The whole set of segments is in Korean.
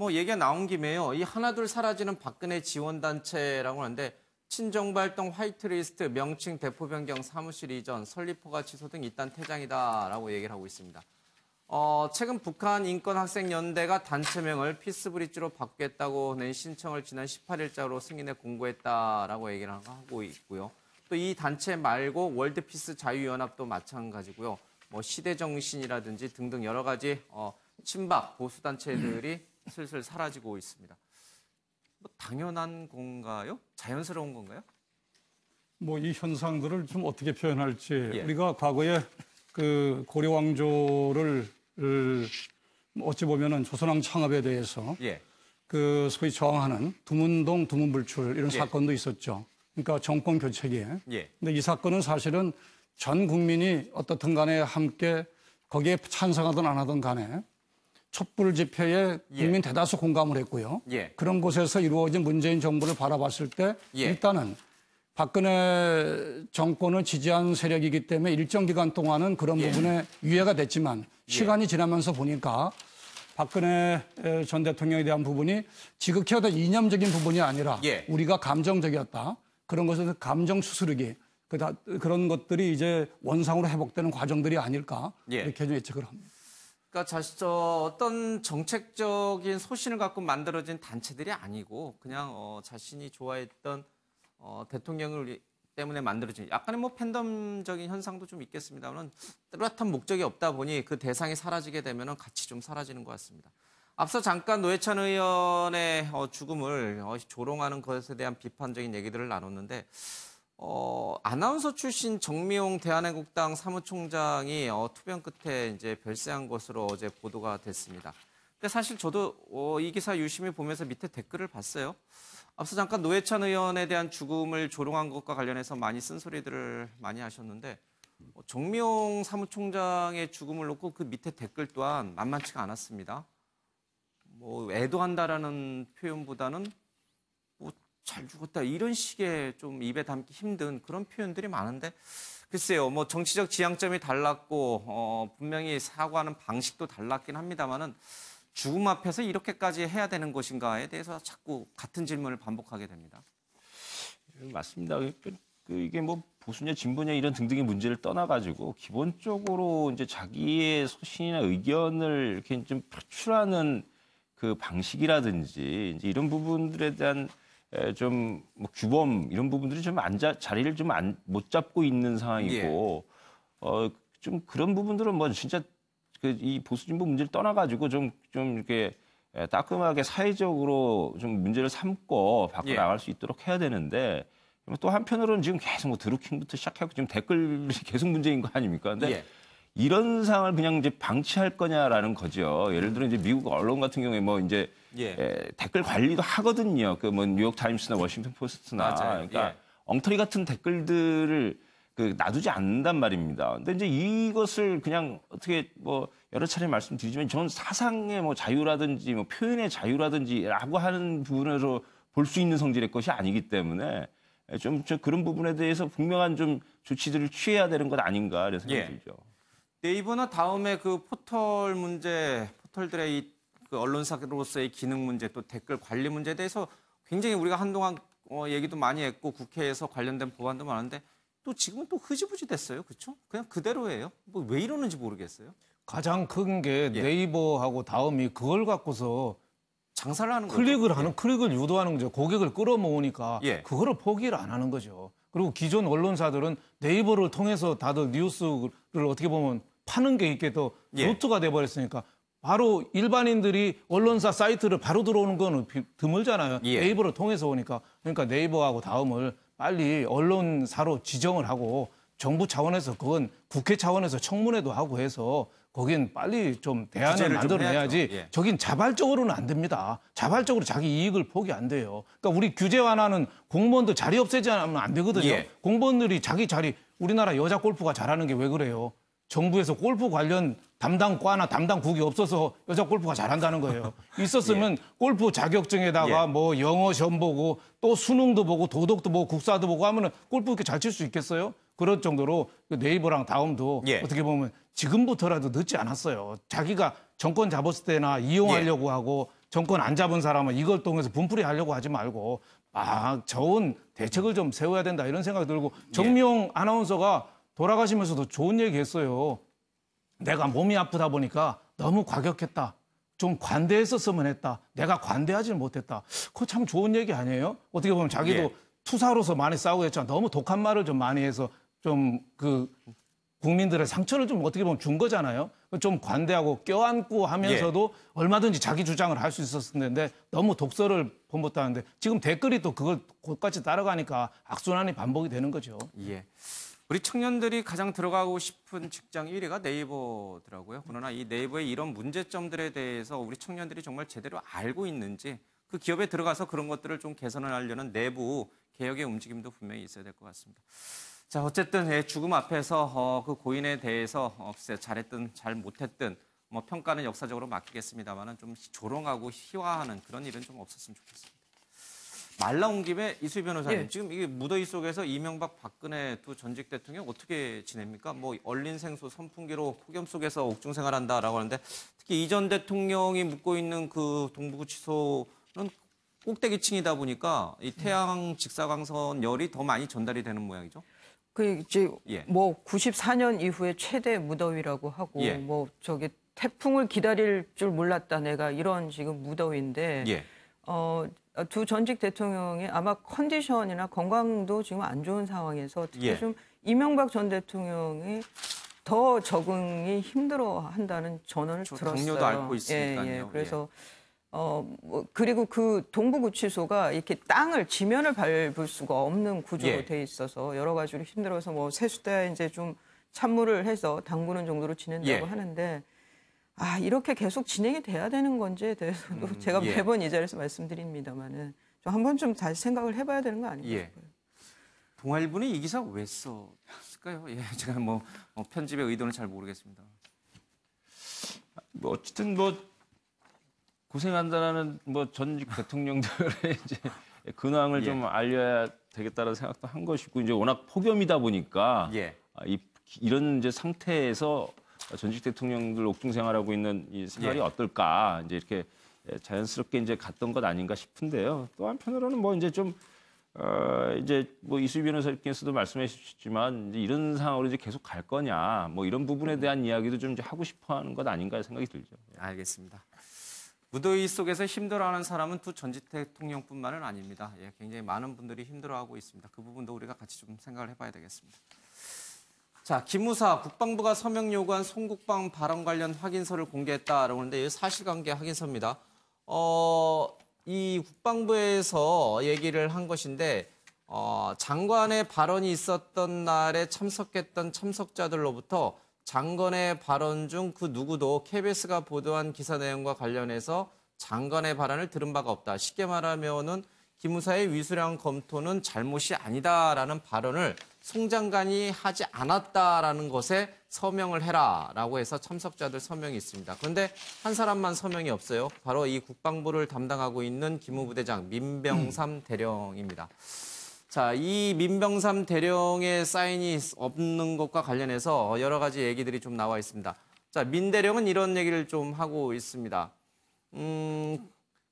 뭐 얘기가 나온 김에요. 이 하나둘 사라지는 박근혜 지원단체라고 하는데 친정발동 화이트리스트 명칭 대표 변경 사무실 이전 설립허가 취소 등 이딴 퇴장이다라고 얘기를 하고 있습니다. 최근 북한 인권학생연대가 단체명을 피스브릿지로 바꾸겠다고 낸 신청을 지난 18일자로 승인해 공고했다라고 얘기를 하고 있고요. 또 이 단체 말고 월드피스 자유연합도 마찬가지고요. 뭐 시대정신이라든지 등등 여러 가지 친박 보수단체들이 슬슬 사라지고 있습니다. 뭐 당연한 건가요? 자연스러운 건가요? 뭐 이 현상들을 좀 어떻게 표현할지 우리가 예. 과거에 그 고려 왕조를 어찌 보면은 조선왕 창업에 대해서 그 소위 저항하는 두문동 두문불출 이런 사건도 있었죠. 그러니까 정권 교체기에. 근데 이 사건은 사실은 전 국민이 어떻든 간에 함께 거기에 찬성하든 안 하든 간에 촛불 집회에 국민 대다수 공감을 했고요. 그런 곳에서 이루어진 문재인 정부를 바라봤을 때 일단은 박근혜 정권을 지지한 세력이기 때문에 일정 기간 동안은 그런 부분에 유예가 됐지만 시간이 지나면서 보니까 박근혜 전 대통령에 대한 부분이 지극히 어떤 이념적인 부분이 아니라 우리가 감정적이었다. 그런 것은 감정 추스르기 그런 것들이 이제 원상으로 회복되는 과정들이 아닐까 이렇게 좀 예측을 합니다. 그러니까 어떤 정책적인 소신을 갖고 만들어진 단체들이 아니고 그냥 자신이 좋아했던 대통령을 때문에 만들어진 약간의 뭐 팬덤적인 현상도 좀 있겠습니다만 뚜렷한 목적이 없다 보니 그 대상이 사라지게 되면 같이 좀 사라지는 것 같습니다. 앞서 잠깐 노회찬 의원의 죽음을 조롱하는 것에 대한 비판적인 얘기들을 나눴는데 아나운서 출신 정미용 대한애국당 사무총장이 투병 끝에 이제 별세한 것으로 어제 보도가 됐습니다. 근데 사실 저도 이 기사 유심히 보면서 밑에 댓글을 봤어요. 앞서 잠깐 노회찬 의원에 대한 죽음을 조롱한 것과 관련해서 많이 쓴소리들을 많이 하셨는데 정미용 사무총장의 죽음을 놓고 그 밑에 댓글 또한 만만치가 않았습니다. 뭐 애도한다라는 표현보다는 잘 죽었다 이런 식의 좀 입에 담기 힘든 그런 표현들이 많은데 글쎄요 뭐 정치적 지향점이 달랐고 분명히 사과하는 방식도 달랐긴 합니다만은 죽음 앞에서 이렇게까지 해야 되는 것인가에 대해서 자꾸 같은 질문을 반복하게 됩니다. 맞습니다. 이게 뭐 보수냐 진보냐 이런 등등의 문제를 떠나가지고 기본적으로 이제 자기의 소신이나 의견을 이렇게 좀 표출하는 그 방식이라든지 이제 이런 부분들에 대한 좀 뭐 규범 이런 부분들이 좀 자리를 좀 못 잡고 있는 상황이고 좀 그런 부분들은 뭐 진짜 이 보수 진보 문제를 떠나가지고 좀 이렇게 따끔하게 사회적으로 좀 문제를 삼고 바꿔 나갈 수 있도록 해야 되는데 또 한편으로는 지금 계속 뭐 드루킹부터 시작하고 지금 댓글이 계속 문제인 거 아닙니까? 근데 이런 상황을 그냥 이제 방치할 거냐라는 거죠. 예를 들어 이제 미국 언론 같은 경우에 뭐 이제 댓글 관리도 하거든요. 그 뭐 뉴욕 타임스나 워싱턴 포스트나 그러니까 엉터리 같은 댓글들을 놔두지 않는단 말입니다. 근데 이제 이것을 그냥 어떻게 뭐 여러 차례 말씀드리지만 저는 사상의 뭐 자유라든지 뭐 표현의 자유라든지라고 하는 부분으로 볼 수 있는 성질의 것이 아니기 때문에 좀 그런 부분에 대해서 분명한 좀 조치들을 취해야 되는 것 아닌가 이런 생각이 들죠. 네이버나 다음에 그 포털 문제, 포털들의 그 언론사로서의 기능 문제, 또 댓글 관리 문제에 대해서 굉장히 우리가 한동안 얘기도 많이 했고 국회에서 관련된 법안도 많은데 또 지금은 또 흐지부지 됐어요. 그렇죠? 그냥 그대로예요. 뭐 왜 이러는지 모르겠어요. 가장 큰 게 네이버하고 다음이 그걸 갖고서 장사를 하는 거죠. 클릭을 유도하는 거죠. 고객을 끌어모으니까 그거를 포기를 안 하는 거죠. 그리고 기존 언론사들은 네이버를 통해서 다들 뉴스를 어떻게 보면 파는 게 이게 또 루트가 돼버렸으니까 바로 일반인들이 언론사 사이트를 바로 들어오는 건 드물잖아요. 네이버를 통해서 오니까. 그러니까 네이버하고 다음을 빨리 언론사로 지정을 하고 정부 차원에서 그건 국회 차원에서 청문회도 하고 해서 거긴 빨리 좀 대안을 만들어내야지. 저긴 자발적으로는 안 됩니다. 자발적으로 자기 이익을 포기 안 돼요. 그러니까 우리 규제 완화는 공무원들 자리 없애지 않으면 안 되거든요. 공무원들이 자기 자리 우리나라 여자 골프가 잘하는 게 왜 그래요? 정부에서 골프 관련 담당과나 담당국이 없어서 여자 골프가 잘한다는 거예요. 있었으면 골프 자격증에다가 뭐 영어 시험 보고 또 수능도 보고 도덕도 보고 국사도 보고 하면은 골프 이렇게 잘 칠 수 있겠어요? 그럴 정도로 네이버랑 다음도 어떻게 보면 지금부터라도 늦지 않았어요. 자기가 정권 잡았을 때나 이용하려고 하고 정권 안 잡은 사람은 이걸 통해서 분풀이 하려고 하지 말고 막 좋은 대책을 좀 세워야 된다 이런 생각이 들고 정미용 아나운서가 돌아가시면서도 좋은 얘기 했어요. 내가 몸이 아프다 보니까 너무 과격했다. 좀 관대했었으면 했다. 내가 관대하지 못했다. 그거 참 좋은 얘기 아니에요? 어떻게 보면 자기도 투사로서 많이 싸우고 했지만 너무 독한 말을 좀 많이 해서 좀 그 국민들의 상처를 좀 어떻게 보면 준 거잖아요. 좀 관대하고 껴안고 하면서도 얼마든지 자기 주장을 할 수 있었을 텐데 너무 독설을 범했다는데 지금 댓글이 또 그걸 곧같이 따라가니까 악순환이 반복이 되는 거죠. 예. 우리 청년들이 가장 들어가고 싶은 직장 1위가 네이버더라고요. 그러나 이 네이버의 이런 문제점들에 대해서 우리 청년들이 정말 제대로 알고 있는지 그 기업에 들어가서 그런 것들을 좀 개선을 하려는 내부 개혁의 움직임도 분명히 있어야 될 것 같습니다. 자, 어쨌든 죽음 앞에서 그 고인에 대해서 글쎄 잘했든 잘 못했든 뭐 평가는 역사적으로 맡기겠습니다만은 좀 조롱하고 희화하는 그런 일은 좀 없었으면 좋겠습니다. 말 나온 김에 이수희 변호사님, 지금 이게 무더위 속에서 이명박, 박근혜 두 전직 대통령 어떻게 지냅니까? 뭐 얼린 생수 선풍기로 폭염 속에서 옥중 생활한다라고 하는데 특히 이 전 대통령이 묵고 있는 그 동부구치소는 꼭대기층이다 보니까 이 태양 직사광선 열이 더 많이 전달이 되는 모양이죠. 그 이제 뭐 94년 이후에 최대 무더위라고 하고 뭐 저기 태풍을 기다릴 줄 몰랐다 내가 이런 지금 무더위인데 두 전직 대통령이 아마 컨디션이나 건강도 지금 안 좋은 상황에서 특히 좀 이명박 전 대통령이 더 적응이 힘들어한다는 전언을 들었어요. 당뇨도 앓고 있으니까요. 그래서 뭐 그리고 그 동부구치소가 이렇게 땅을 지면을 밟을 수가 없는 구조로 돼 있어서 여러 가지로 힘들어서 뭐 세수대 이제 좀 찬물을 해서 담그는 정도로 지낸다고 하는데 아 이렇게 계속 진행이 돼야 되는 건지에 대해서도 제가 매번 이 자리에서 말씀드립니다만은 좀 한번 좀 다시 생각을 해봐야 되는 거 아닌가 싶어요. 동아일보는 이 기사 왜 썼을까요? 제가 뭐 편집의 의도는 잘 모르겠습니다. 뭐 어쨌든 뭐 고생한다라는 뭐 전직 대통령들의 이제 근황을 좀 알려야 되겠다는 생각도 한 것이고 이제 워낙 폭염이다 보니까 이런 이제 상태에서 전직 대통령들 옥중 생활하고 있는 이 생활이 어떨까 이제 이렇게 자연스럽게 이제 갔던 것 아닌가 싶은데요. 또 한편으로는 뭐 이제 좀 이제 뭐 이수희 변호사님께서도 말씀해 주셨지만 이제 이런 상황으로 이제 계속 갈 거냐 뭐 이런 부분에 대한 이야기도 좀 이제 하고 싶어하는 것 아닌가 생각이 들죠. 알겠습니다. 무더위 속에서 힘들어하는 사람은 두 전직 대통령뿐만은 아닙니다. 굉장히 많은 분들이 힘들어하고 있습니다. 그 부분도 우리가 같이 좀 생각을 해봐야 되겠습니다. 자, 기무사 국방부가 서명 요구한 송국방 발언 관련 확인서를 공개했다라고 하는데 사실관계 확인서입니다. 이 국방부에서 얘기를 한 것인데 장관의 발언이 있었던 날에 참석했던 참석자들로부터 장관의 발언 중 그 누구도 KBS가 보도한 기사 내용과 관련해서 장관의 발언을 들은 바가 없다. 쉽게 말하면은 기무사의 위수량 검토는 잘못이 아니다라는 발언을 송 장관이 하지 않았다라는 것에 서명을 해라라고 해서 참석자들 서명이 있습니다. 그런데 한 사람만 서명이 없어요. 바로 이 국방부를 담당하고 있는 기무부대장 민병삼 대령입니다. 자, 이 민병삼 대령의 사인이 없는 것과 관련해서 여러 가지 얘기들이 좀 나와 있습니다. 자, 민 대령은 이런 얘기를 좀 하고 있습니다.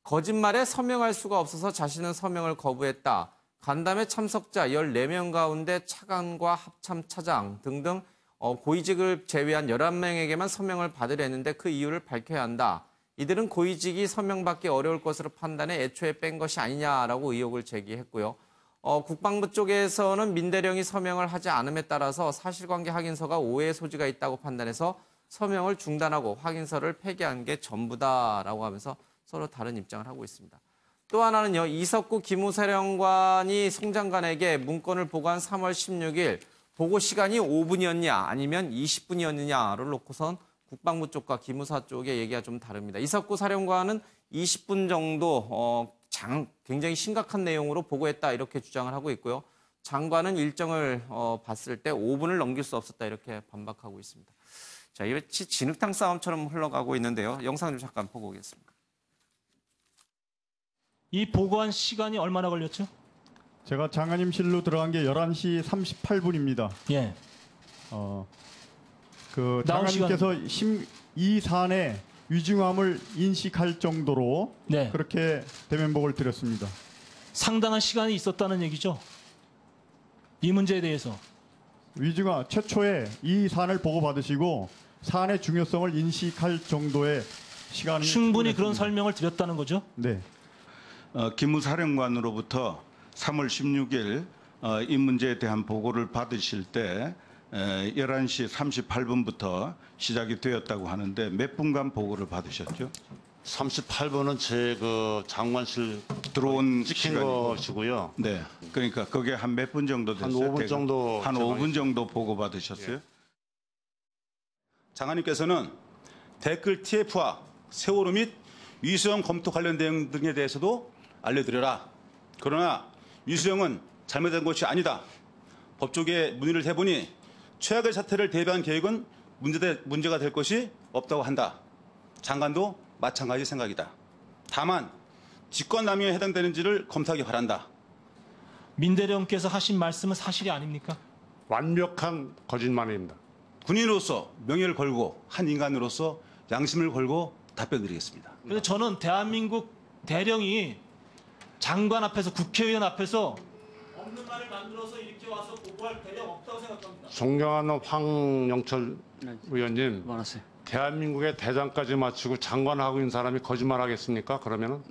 거짓말에 서명할 수가 없어서 자신은 서명을 거부했다. 간담회 참석자 14명 가운데 차관과 합참 차장 등등 고위직을 제외한 11명에게만 서명을 받으려 했는데 그 이유를 밝혀야 한다. 이들은 고위직이 서명받기 어려울 것으로 판단해 애초에 뺀 것이 아니냐라고 의혹을 제기했고요. 국방부 쪽에서는 민 대령이 서명을 하지 않음에 따라서 사실관계 확인서가 오해의 소지가 있다고 판단해서 서명을 중단하고 확인서를 폐기한 게 전부다라고 하면서 서로 다른 입장을 하고 있습니다. 또 하나는요. 이석구 기무사령관이 송 장관에게 문건을 보고한 3월 16일 보고 시간이 5분이었냐 아니면 20분이었느냐를 놓고선 국방부 쪽과 기무사 쪽의 얘기가 좀 다릅니다. 이석구 사령관은 20분 정도 굉장히 심각한 내용으로 보고했다 이렇게 주장을 하고 있고요. 장관은 일정을 봤을 때 5분을 넘길 수 없었다 이렇게 반박하고 있습니다. 자, 이게 진흙탕 싸움처럼 흘러가고 있는데요. 영상 좀 잠깐 보고 오겠습니다. 이 보고한 시간이 얼마나 걸렸죠? 제가 장관님실로 들어간 게 11시 38분입니다. 예. 그 장관님께서 이 사안에 위중함을 인식할 정도로 네. 그렇게 대면복을 드렸습니다. 상당한 시간이 있었다는 얘기죠. 이 문제에 대해서. 위중함 최초에 이 사안을 보고받으시고 사안의 중요성을 인식할 정도의 시간이 충분히 그런 충분했습니다. 설명을 드렸다는 거죠. 네. 기무사령관으로부터 3월 16일 이 문제에 대한 보고를 받으실 때 11시 38분부터 시작이 되었다고 하는데 몇 분간 보고를 받으셨죠? 38분은 제 그 장관실 들어온 찍힌 시간이고. 것이고요. 네. 그러니까 그게 한 몇 분 정도 한 됐어요? 5분 정도 한 제가 5분 정도 보고 받으셨어요? 장관님께서는 댓글 TF와 세월호 및 위수영 검토 관련 내용 등에 대해서도 알려드려라. 그러나 위수영은 잘못된 것이 아니다. 법조계에 문의를 해보니 최악의 사태를 대비한 계획은 문제가 될 것이 없다고 한다. 장관도 마찬가지 생각이다. 다만 직권남용에 해당되는지를 검토하기 바란다. 민 대령께서 하신 말씀은 사실이 아닙니까? 완벽한 거짓말입니다. 군인으로서 명예를 걸고 한 인간으로서 양심을 걸고 답변드리겠습니다. 그래서 저는 대한민국 대령이 장관 앞에서 국회의원 앞에서 없는 말을 만들어서 이렇게 와서 보고할 대령 없다고 생각합니다. 존경하는 황영철 의원님, 대한민국의 대장까지 마치고 장관하고 있는 사람이 거짓말하겠습니까? 그러면은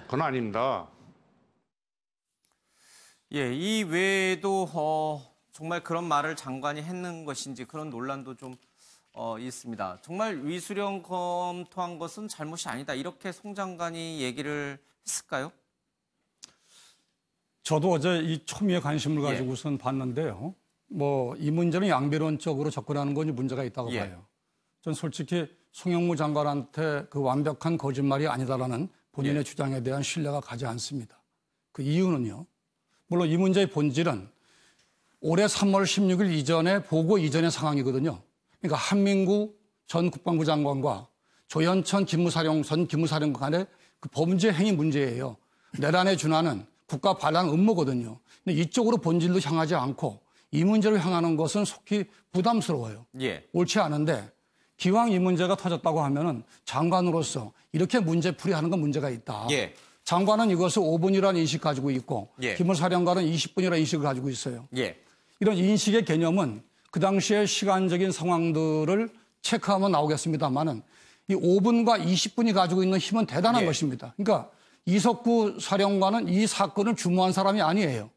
그건 아닙니다. 예, 이 외에도 정말 그런 말을 장관이 했는 것인지 그런 논란도 좀 있습니다. 정말 위수령 검토한 것은 잘못이 아니다. 이렇게 송 장관이 얘기를 했을까요? 저도 어제 이 초미의 관심을 가지고선 봤는데요. 뭐 이 문제는 양비론적으로 접근하는 건 문제가 있다고 봐요. 전 솔직히 송영무 장관한테 그 완벽한 거짓말이 아니다라는 본인의 주장에 대한 신뢰가 가지 않습니다. 그 이유는요. 물론 이 문제의 본질은 올해 3월 16일 이전에 보고 이전의 상황이거든요. 그러니까 한민구 전 국방부 장관과 조현천 전 기무사령관 간의 그 범죄 행위 문제예요. 내란에 준하는 국가 반란 음모거든요. 근데 이쪽으로 본질로 향하지 않고 이 문제를 향하는 것은 속히 부담스러워요. 옳지 않은데 기왕 이 문제가 터졌다고 하면은 장관으로서 이렇게 문제풀이하는 건 문제가 있다. 장관은 이것을 5분이라는 인식 가지고 있고 기무사령관은 20분이라는 인식을 가지고 있어요. 이런 인식의 개념은 그 당시의 시간적인 상황들을 체크하면 나오겠습니다만은 이 5분과 20분이 가지고 있는 힘은 대단한 것입니다. 그러니까 이석구 사령관은 이 사건을 주무한 사람이 아니에요.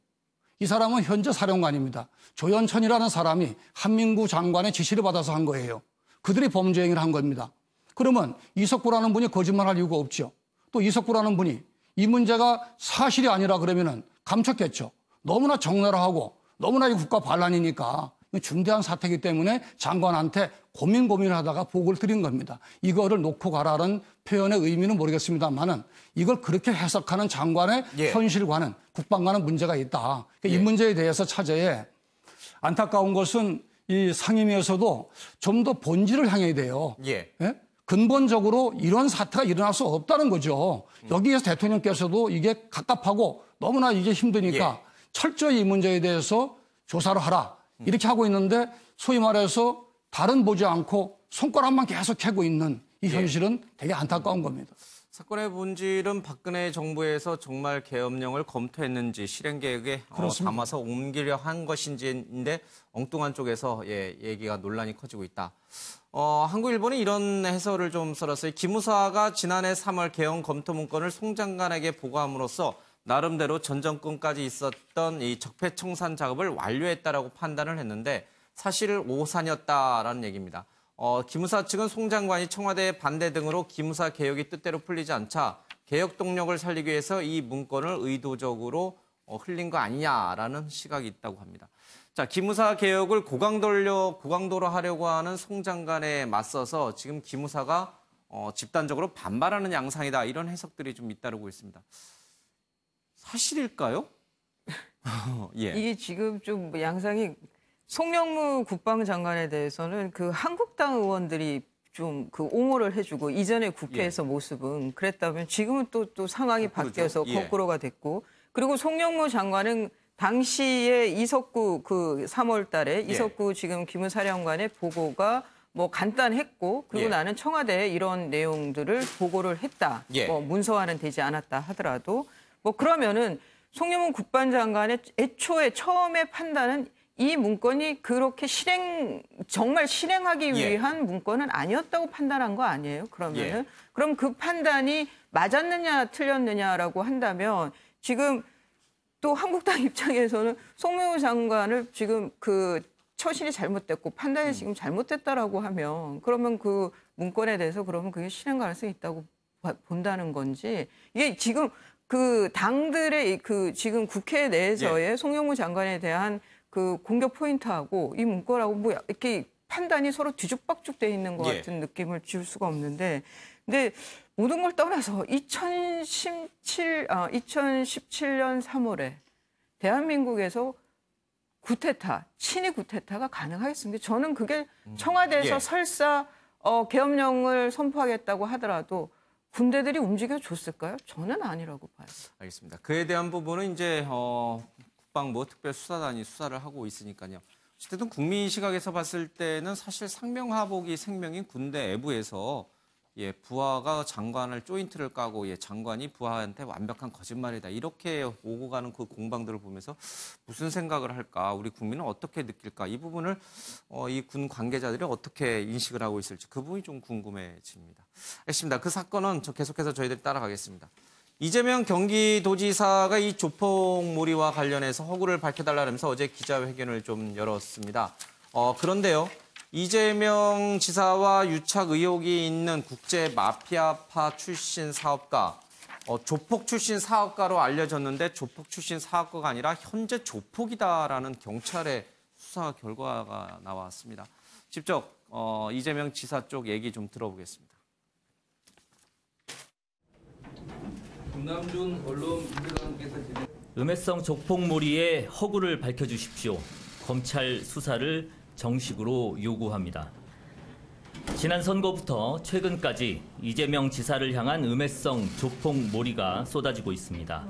이 사람은 현재 사령관입니다. 조현천이라는 사람이 한민구 장관의 지시를 받아서 한 거예요. 그들이 범죄 행위를 한 겁니다. 그러면 이석구라는 분이 거짓말할 이유가 없죠. 또 이석구라는 분이 이 문제가 사실이 아니라 그러면은 감췄겠죠. 너무나 적나라하고 너무나 이 국가 반란이니까 중대한 사태이기 때문에 장관한테 고민을 하다가 보고를 드린 겁니다. 이거를 놓고 가라는 표현의 의미는 모르겠습니다만은 이걸 그렇게 해석하는 장관의 현실과는 국방과는 문제가 있다. 이 문제에 대해서 차제에 안타까운 것은 이 상임위에서도 좀 더 본질을 향해야 돼요. 근본적으로 이런 사태가 일어날 수 없다는 거죠. 여기에서 대통령께서도 이게 갑갑하고 너무나 이게 힘드니까 철저히 이 문제에 대해서 조사를 하라. 이렇게 하고 있는데 소위 말해서 다른 보지 않고 손가락만 계속 캐고 있는 이 현실은 되게 안타까운 겁니다. 사건의 본질은 박근혜 정부에서 정말 계엄령을 검토했는지 실행 계획에 담아서 옮기려 한 것인지인데 엉뚱한 쪽에서 얘기가 논란이 커지고 있다. 한국 일본은 이런 해설을 좀 써놨어요. 기무사가 지난해 3월 계엄 검토 문건을 송 장관에게 보고함으로써 나름대로 전 정권까지 있었던 이 적폐청산 작업을 완료했다라고 판단을 했는데 사실 오산이었다라는 얘기입니다. 기무사 측은 송 장관이 청와대의 반대 등으로 기무사 개혁이 뜻대로 풀리지 않자 개혁 동력을 살리기 위해서 이 문건을 의도적으로 흘린 거 아니냐라는 시각이 있다고 합니다. 자, 기무사 개혁을 고강도로 하려고 하는 송 장관에 맞서서 지금 기무사가 집단적으로 반발하는 양상이다. 이런 해석들이 좀 잇따르고 있습니다. 사실일까요? 이게 지금 좀 양상이 송영무 국방장관에 대해서는 그 한국당 의원들이 좀 그 옹호를 해주고 이전에 국회에서 모습은 그랬다면 지금은 또 상황이 바뀌어서 거꾸로가 됐고 그리고 송영무 장관은 당시에 이석구 그 3월 달에 이석구 지금 기무사령관의 보고가 뭐 간단했고 그리고 예. 나는 청와대에 이런 내용들을 보고를 했다. 예. 뭐 문서화는 되지 않았다 하더라도 뭐 그러면은 송영문 국방장관의 애초에 처음에 판단은 이 문건이 그렇게 정말 실행하기 예. 위한 문건은 아니었다고 판단한 거 아니에요? 그러면은 예. 그럼 그 판단이 맞았느냐 틀렸느냐라고 한다면 지금 또 한국당 입장에서는 송영문 장관을 지금 그 처신이 잘못됐고 판단이 지금 잘못됐다라고 하면 그러면 그 문건에 대해서 그러면 그게 실행 가능성이 있다고 본다는 건지 이게 지금 그 당들의 그 지금 국회 내에서의 예. 송영문 장관에 대한 그 공격 포인트하고 이 문건하고 뭐 이렇게 판단이 서로 뒤죽박죽 돼 있는 것 예. 같은 느낌을 줄 수가 없는데 근데 모든 걸 떠나서 2017년 3월에 대한민국에서 구테타, 친위 구테타가 가능하겠습니까? 저는 그게 청와대에서 예. 설사 계엄령을 선포하겠다고 하더라도 군대들이 움직여줬을까요? 저는 아니라고 봐요. 알겠습니다. 그에 대한 부분은 이제 국방부 특별수사단이 수사를 하고 있으니까요. 어쨌든 국민 시각에서 봤을 때는 사실 상명하복이 생명인 군대 내부에서 부하가 장관을 조인트를 까고 장관이 부하한테 완벽한 거짓말이다. 이렇게 오고 가는 그 공방들을 보면서 무슨 생각을 할까? 우리 국민은 어떻게 느낄까? 이 부분을 이 군 관계자들이 어떻게 인식을 하고 있을지 그 부분이 좀 궁금해집니다. 알겠습니다. 그 사건은 계속해서 저희들이 따라가겠습니다. 이재명 경기도지사가 이 조폭몰이와 관련해서 허구를 밝혀달라면서 어제 기자회견을 좀 열었습니다. 그런데요. 이재명 지사와 유착 의혹이 있는 국제 마피아파 출신 사업가, 조폭 출신 사업가로 알려졌는데 조폭 출신 사업가가 아니라 현재 조폭이다라는 경찰의 수사 결과가 나왔습니다. 직접 이재명 지사 쪽 얘기 좀 들어보겠습니다. 김남준 언론 부회장께서 음해성 조폭몰이의 허구를 밝혀주십시오. 검찰 수사를 정식으로 요구합니다. 지난 선거부터 최근까지 이재명 지사를 향한 음해성 조폭몰이가 쏟아지고 있습니다.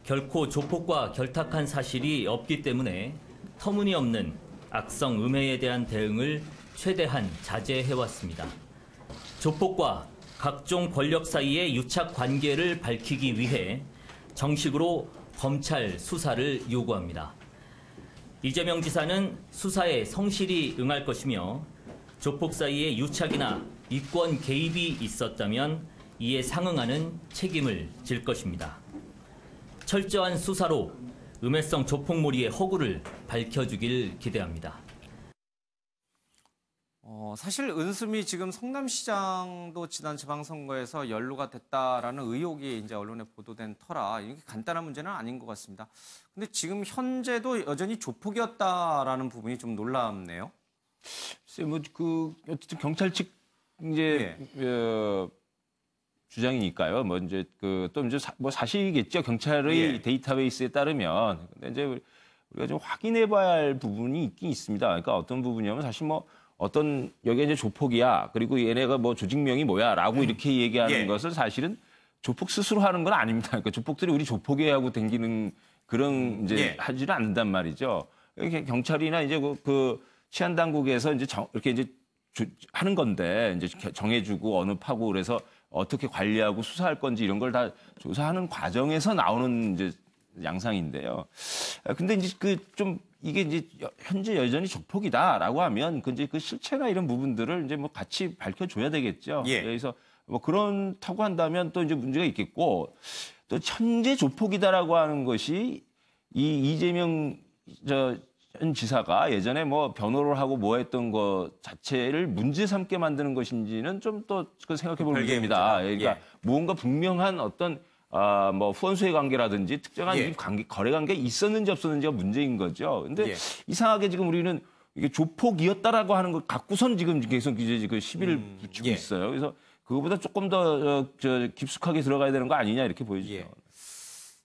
결코 조폭과 결탁한 사실이 없기 때문에 터무니없는 악성 음해에 대한 대응을 최대한 자제해왔습니다. 조폭과 각종 권력 사이의 유착 관계를 밝히기 위해 정식으로 검찰 수사를 요구합니다. 이재명 지사는 수사에 성실히 응할 것이며 조폭 사이의 유착이나 이권 개입이 있었다면 이에 상응하는 책임을 질 것입니다. 철저한 수사로 음해성 조폭몰이의 허구를 밝혀주길 기대합니다. 사실 은수미 지금 성남시장도 지난 지방선거에서 연루가 됐다라는 의혹이 이제 언론에 보도된 터라 이게 간단한 문제는 아닌 것 같습니다. 근데 지금 현재도 여전히 조폭이었다라는 부분이 좀 놀랍네요. 글쎄 어쨌든 경찰 측 이제 주장이니까요. 뭐 이제 또 이제 사실이겠죠. 경찰의 데이터베이스에 따르면. 근데 이제 우리가 좀 확인해봐야 할 부분이 있긴 있습니다. 그러니까 어떤 부분이냐면 사실 어떤 여기 이제 조폭이야. 그리고 얘네가 조직명이 뭐야라고 이렇게 얘기하는 것을 사실은 조폭 스스로 하는 건 아닙니다. 그러니까 조폭들이 우리 조폭이 하고 댕기는 그런 이제 하지는 않는단 말이죠. 경찰이나 이제 그 치안 당국에서 이제 이렇게 이제 하는 건데 이제 정해주고 어느 파고 그래서 어떻게 관리하고 수사할 건지 이런 걸 다 조사하는 과정에서 나오는 이제 양상인데요. 근데 이제 이게 이제 현재 여전히 조폭이다라고 하면 이제 그 실체나 이런 부분들을 이제 같이 밝혀줘야 되겠죠. 그래서 그렇다고 한다면 또 이제 문제가 있겠고 또 현재 조폭이다라고 하는 것이 이 이재명 현 지사가 예전에 변호를 하고 했던 것 자체를 문제 삼게 만드는 것인지는 좀 또 생각해 볼 문제입니다. 그러니까 무언가 분명한 어떤 후원수의 관계라든지 특정한 거래 관계 있었는지 없었는지가 문제인 거죠. 근데 이상하게 지금 우리는 이게 조폭이었다라고 하는 걸 갖고선 지금 계속 이제 그 시비를 붙이고 있어요. 그래서 그거보다 조금 더 깊숙하게 들어가야 되는 거 아니냐 이렇게 보여지죠.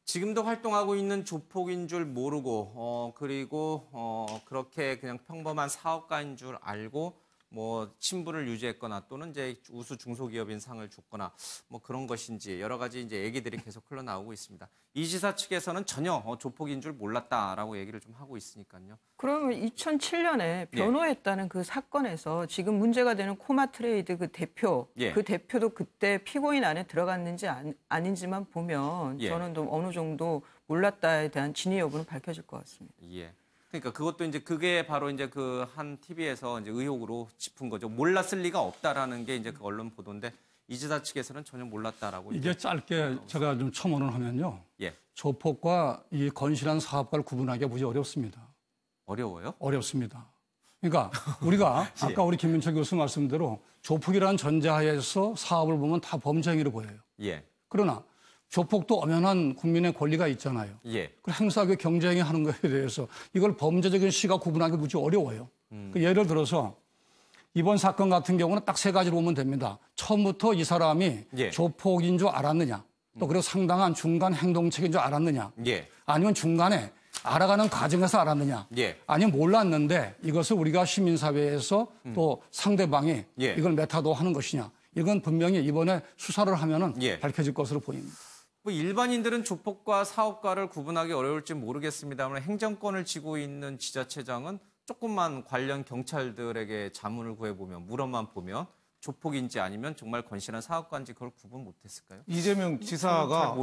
지금도 활동하고 있는 조폭인 줄 모르고 그리고 그렇게 그냥 평범한 사업가인 줄 알고 뭐 친분을 유지했거나 또는 이제 우수 중소기업인 상을 줬거나 뭐 그런 것인지 여러 가지 이제 얘기들이 계속 흘러나오고 있습니다. 이 지사 측에서는 전혀 조폭인 줄 몰랐다라고 얘기를 좀 하고 있으니까요. 그러면 2007년에 변호했다는 그 사건에서 지금 문제가 되는 코마트레이드 그 대표, 그 대표도 그때 피고인 안에 들어갔는지 아닌지만 보면 저는 좀 어느 정도 몰랐다에 대한 진위 여부는 밝혀질 것 같습니다. 예. 그러니까 그것도 이제 그게 바로 이제 그 한 TV에서 이제 의혹으로 짚은 거죠. 몰랐을 리가 없다라는 게 이제 그 언론 보도인데 이 지사 측에서는 전혀 몰랐다라고. 이게 짧게 제가 좀 첨언을 하면요. 조폭과 이 건실한 사업가를 구분하기가 무지 어렵습니다. 어려워요? 어렵습니다. 그러니까 우리가 아까 우리 김민철 교수 말씀대로 조폭이라는 전제하에서 사업을 보면 다 범죄행위로 보여요. 그러나 조폭도 엄연한 국민의 권리가 있잖아요. 그 행사하고 경쟁이 하는 것에 대해서 이걸 범죄적인 시각 구분하기 무지 어려워요. 그 예를 들어서 이번 사건 같은 경우는 딱 세 가지로 보면 됩니다. 처음부터 이 사람이 조폭인 줄 알았느냐, 또 그리고 상당한 중간 행동책인 줄 알았느냐, 아니면 중간에 알아가는 과정에서 알았느냐, 아니면 몰랐는데 이것을 우리가 시민사회에서 또 상대방이 이걸 메타도하는 것이냐, 이건 분명히 이번에 수사를 하면은 밝혀질 것으로 보입니다. 뭐 일반인들은 조폭과 사업가를 구분하기 어려울지 모르겠습니다만 행정권을 쥐고 있는 지자체장은 조금만 관련 경찰들에게 자문을 구해보면 물어만 보면 조폭인지 아니면 정말 건실한 사업가인지 그걸 구분 못했을까요? 이재명 지사가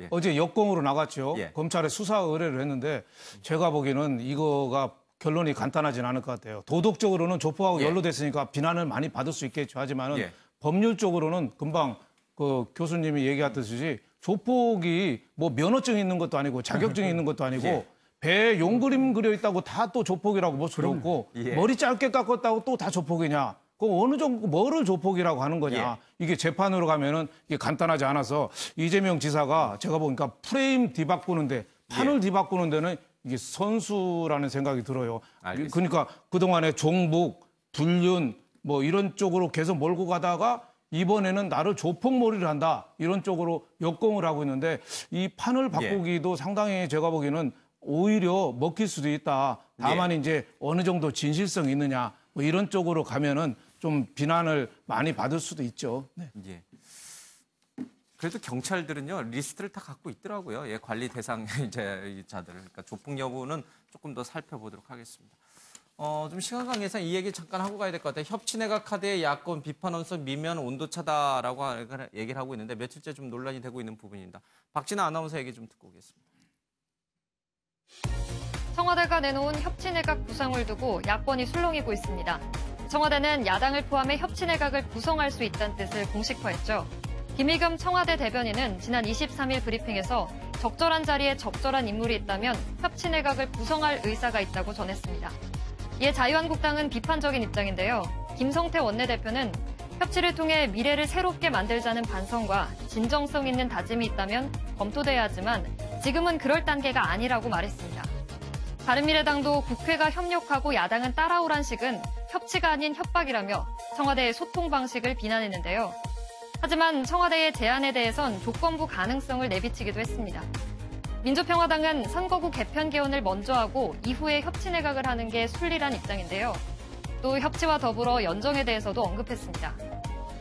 어제 역공으로 나갔죠. 검찰에 수사 의뢰를 했는데 제가 보기에는 이거가 결론이 간단하진 않을 것 같아요. 도덕적으로는 조폭하고 연루됐으니까 비난을 많이 받을 수 있겠죠. 하지만은 법률적으로는 금방 그 교수님이 얘기하듯이 조폭이 뭐 면허증이 있는 것도 아니고 자격증이 있는 것도 아니고 배에 용그림 그려 있다고 다 또 조폭이라고 볼 수도 없고 머리 짧게 깎았다고 또 다 조폭이냐. 그 어느 정도 뭐를 조폭이라고 하는 거냐. 이게 재판으로 가면은 이게 간단하지 않아서 이재명 지사가 제가 보니까 프레임 뒤바꾸는데 판을 뒤바꾸는 데는 이게 선수라는 생각이 들어요. 알겠습니다. 그러니까 그동안에 종북, 불륜 뭐 이런 쪽으로 계속 몰고 가다가 이번에는 나를 조폭몰이를 한다. 이런 쪽으로 역공을 하고 있는데 이 판을 바꾸기도 상당히 제가 보기에는 오히려 먹힐 수도 있다. 다만 이제 어느 정도 진실성이 있느냐. 뭐 이런 쪽으로 가면은 좀 비난을 많이 받을 수도 있죠. 그래도 경찰들은요 리스트를 다 갖고 있더라고요. 관리 대상 자들. 그러니까 조폭 여부는 조금 더 살펴보도록 하겠습니다. 좀 시간 관계상 이 얘기 잠깐 하고 가야 될 것 같아요. 협치내각 카드의 야권 비판 언성 미면 온도차다라고 얘기를 하고 있는데 며칠째 좀 논란이 되고 있는 부분입니다. 박진아 아나운서 얘기 좀 듣고 오겠습니다. 청와대가 내놓은 협치내각 구성을 두고 야권이 술렁이고 있습니다. 청와대는 야당을 포함해 협치내각을 구성할 수 있다는 뜻을 공식화했죠. 김의겸 청와대 대변인은 지난 23일 브리핑에서 적절한 자리에 적절한 인물이 있다면 협치내각을 구성할 의사가 있다고 전했습니다. 이에 자유한국당은 비판적인 입장인데요. 김성태 원내대표는 협치를 통해 미래를 새롭게 만들자는 반성과 진정성 있는 다짐이 있다면 검토돼야 하지만 지금은 그럴 단계가 아니라고 말했습니다. 바른미래당도 국회가 협력하고 야당은 따라오란 식은 협치가 아닌 협박이라며 청와대의 소통 방식을 비난했는데요. 하지만 청와대의 제안에 대해선 조건부 가능성을 내비치기도 했습니다. 민주평화당은 선거구 개편 개헌을 먼저 하고 이후에 협치내각을 하는 게 순리란 입장인데요. 또 협치와 더불어 연정에 대해서도 언급했습니다.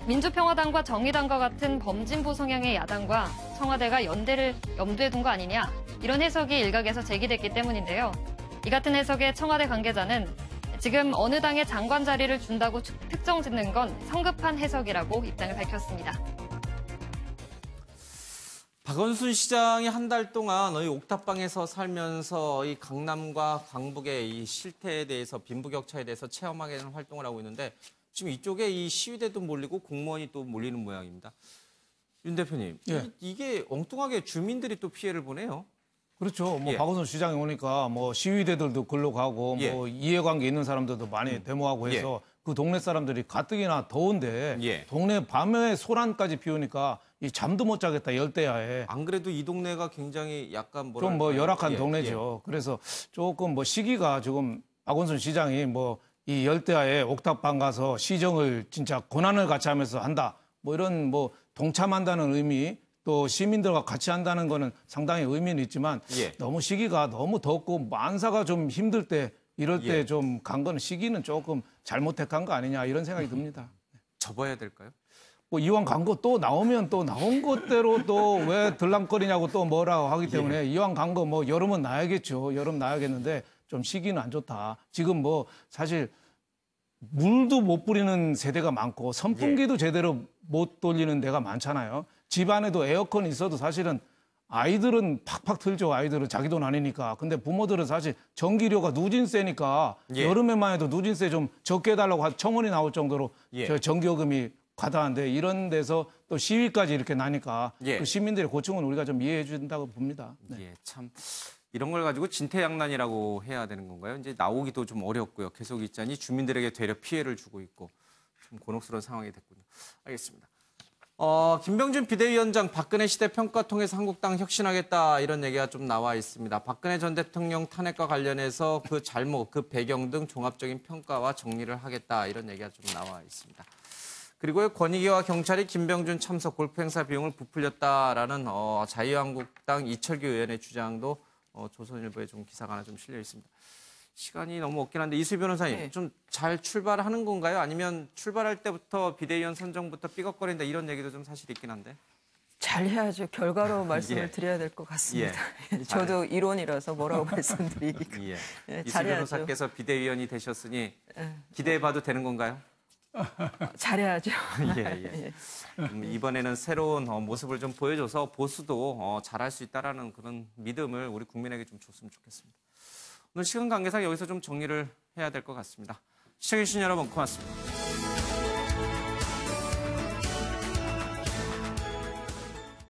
민주평화당과 정의당과 같은 범진보 성향의 야당과 청와대가 연대를 염두에 둔 거 아니냐 이런 해석이 일각에서 제기됐기 때문인데요. 이 같은 해석에 청와대 관계자는 지금 어느 당에 장관 자리를 준다고 특정 짓는 건 성급한 해석이라고 입장을 밝혔습니다. 박원순 시장이 한 달 동안 이 옥탑방에서 살면서 이 강남과 강북의 이 실태에 대해서 빈부격차에 대해서 체험하게 되는 활동을 하고 있는데 지금 이쪽에 이 시위대도 몰리고 공무원이 또 몰리는 모양입니다. 윤 대표님, 이게 엉뚱하게 주민들이 또 피해를 보네요. 그렇죠. 뭐 박원순 시장이 오니까 뭐 시위대들도 글로 가고 뭐 이해관계 있는 사람들도 많이 데모하고 해서 그 동네 사람들이 가뜩이나 더운데 동네 밤에 소란까지 피우니까 이 잠도 못 자겠다 열대야에. 안 그래도 이 동네가 굉장히 약간 좀 뭐 열악한 동네죠. 그래서 조금 뭐 시기가 지금 박원순 시장이 뭐 이 열대야에 옥탑방 가서 시정을 진짜 고난을 같이 하면서 한다. 뭐 이런 뭐 동참한다는 의미 또 시민들과 같이 한다는 거는 상당히 의미는 있지만 너무 시기가 너무 덥고 만사가 좀 힘들 때 이럴 때 좀 간 거는 시기는 조금 잘못한 거 아니냐 이런 생각이 듭니다. 접어야 될까요? 뭐 이왕 간 거 또 나오면 또 나온 것대로 또 왜 들랑거리냐고 또 뭐라고 하기 때문에 이왕 간 거 뭐 여름은 나야겠죠. 여름 나야겠는데 좀 시기는 안 좋다. 지금 뭐 사실 물도 못 뿌리는 세대가 많고 선풍기도 제대로 못 돌리는 데가 많잖아요. 집 안에도 에어컨이 있어도 사실은 아이들은 팍팍 틀죠. 아이들은 자기 돈 아니니까. 근데 부모들은 사실 전기료가 누진세니까 여름에만 해도 누진세 좀 적게 해달라고 청원이 나올 정도로 저 전기요금이 과다한데 이런 데서 또 시위까지 이렇게 나니까 그 시민들의 고충은 우리가 좀 이해해 준다고 봅니다. 네. 참 이런 걸 가지고 진퇴양난이라고 해야 되는 건가요? 이제 나오기도 좀 어렵고요. 계속 있자니 주민들에게 되려 피해를 주고 있고 좀 곤혹스러운 상황이 됐군요. 알겠습니다. 김병준 비대위원장 박근혜 시대 평가 통해서 한국당 혁신하겠다 이런 얘기가 좀 나와 있습니다. 박근혜 전 대통령 탄핵과 관련해서 그 잘못, 그 배경 등 종합적인 평가와 정리를 하겠다 이런 얘기가 좀 나와 있습니다. 그리고 권익위와 경찰이 김병준 참석 골프 행사 비용을 부풀렸다라는 자유한국당 이철규 의원의 주장도 조선일보에 좀 기사가 하나 좀 실려 있습니다. 시간이 너무 없긴 한데 이수희 변호사님 좀 잘 출발하는 건가요? 아니면 출발할 때부터 비대위원 선정부터 삐걱거린다 이런 얘기도 좀 사실 있긴 한데. 잘 해야죠. 결과로 말씀을 드려야 될 것 같습니다. 저도 이론이라서 뭐라고 말씀드리기가. 이수희 변호사께서 비대위원이 되셨으니 기대해봐도 되는 건가요? 잘해야죠. 이번에는 새로운 모습을 좀 보여줘서 보수도 잘할 수 있다라는 그런 믿음을 우리 국민에게 좀 줬으면 좋겠습니다. 오늘 시간 관계상 여기서 좀 정리를 해야 될 것 같습니다. 시청해주신 여러분 고맙습니다.